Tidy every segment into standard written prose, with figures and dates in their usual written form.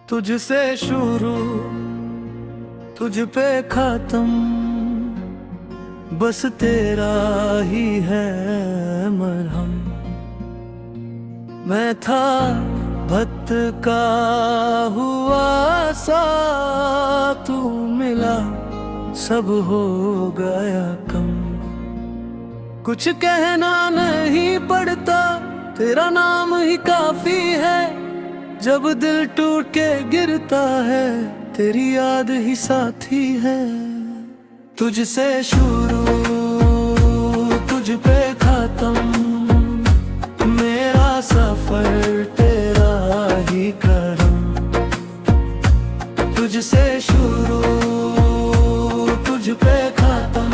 तुझसे शुरू तुझ पे खत्म, बस तेरा ही है मरहम। मैं था भटका हुआ सा, तू मिला सब हो गया कम। कुछ कहना नहीं पड़ता, तेरा नाम ही काफी है। जब दिल टूट के गिरता है, तेरी याद ही साथी है। तुझसे शुरू तुझ पे खत्म, मेरा सफर तेरा ही करम। तुझसे शुरू तुझ पे खत्म,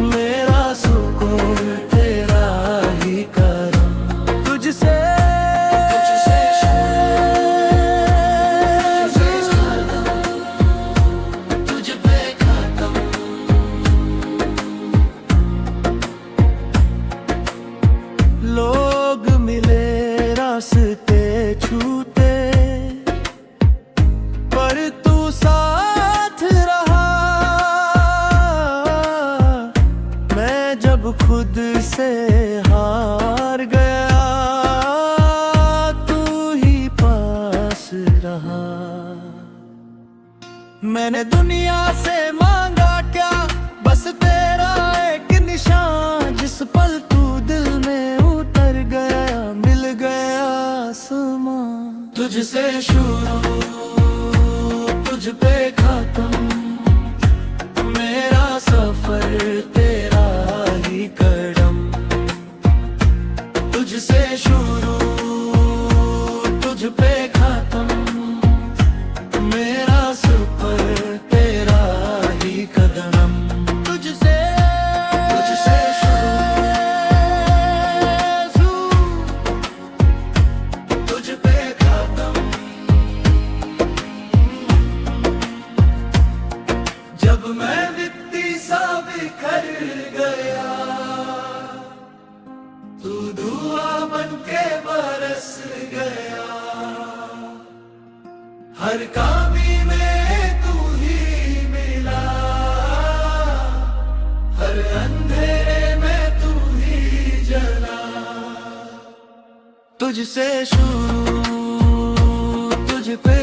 मेरा सुकून तेरा ही करम। तुझसे लोग मिले रास्ते छूटे, पर तू साथ रहा। मैं जब खुद से हार गया, तू ही पास रहा। मैंने दुनिया से मांगा क्या, बस तेरा एक निशान। जिस पल तू दिल में उतर गया, मिल गया आसमां। तुझसे शुरू तुझ पे खत्म, मेरा सफर तेरा ही करम। तुझसे शुरू तुझ पे खत्म, मेरा सफर तेरा ही कदम। तुझसे तुझ पे खत्म, जब मैं मिट्टी सा बिखर गया, तू धुआं बनके बरस गया। हर कमी में तू ही मिला, हर अंधेरे में तू ही जला। तुझसे शुरू तुझ पे